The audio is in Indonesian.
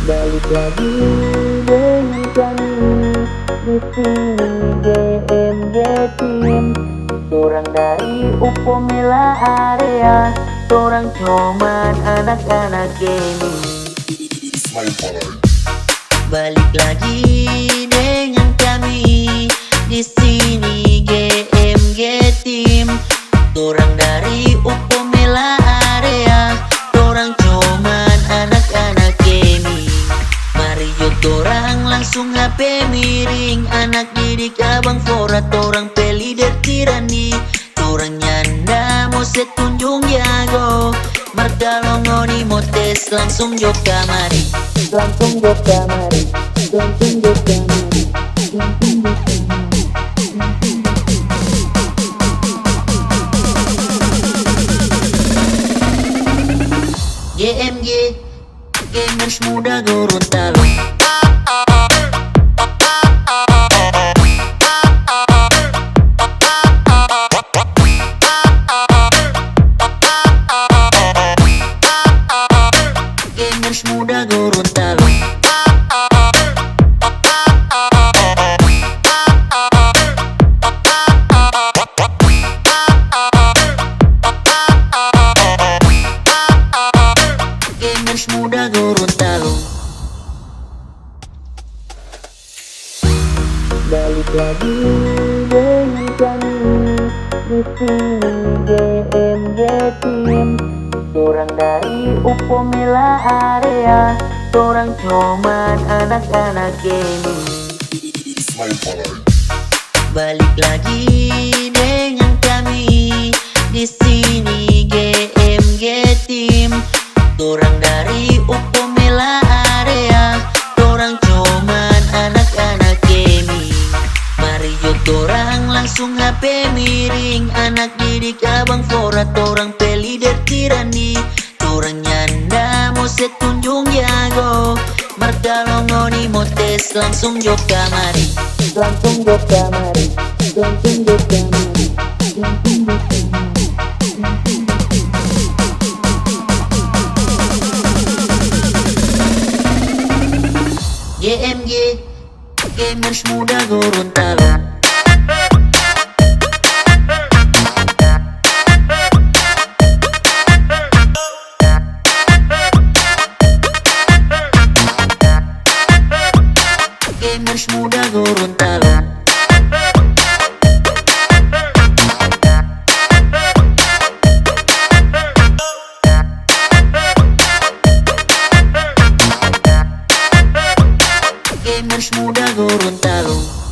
Balik lagi dengan kami di sini GMG Team. Torang dari Upomila area, torang cuman anak-anak gaming. Balik lagi dengan kami di sini GMG Team. Torang dari Upomila area, torang cuman anak-anak gaming. Mari yuk torang langsung HP miring, anak didik abang Fora, torang pelider tirani. Torang nyanda mau setunjung jago, markalongo di motes langsung jok kamari. Langsung jok kamari, langsung jok kamari, langsung jok kamari. GMG, gamers muda Gorontalo. Gamers muda Gorontalo. Gamers muda Gorontalo. Balik lagi dengan kami di sini GMG Team. Torang dari Upomila area, torang cuman anak-anak gaming. Balik lagi dengan kami di sini GMG Team. Torang dari Upomila area, torang cuman anak-anak gaming. Mari yuk torang langsung HP miring, anak didik abang Fora, torang pelider tirani. Torang nyanda mau setunjung jago, markalongo di motes langsung jok kamari. Langsung jok kamari, langsung jok kamari, langsung jok kamari. GMG, gamers muda Gorontalo. Gamers muda Gorontalo. Gamers muda Gorontalo.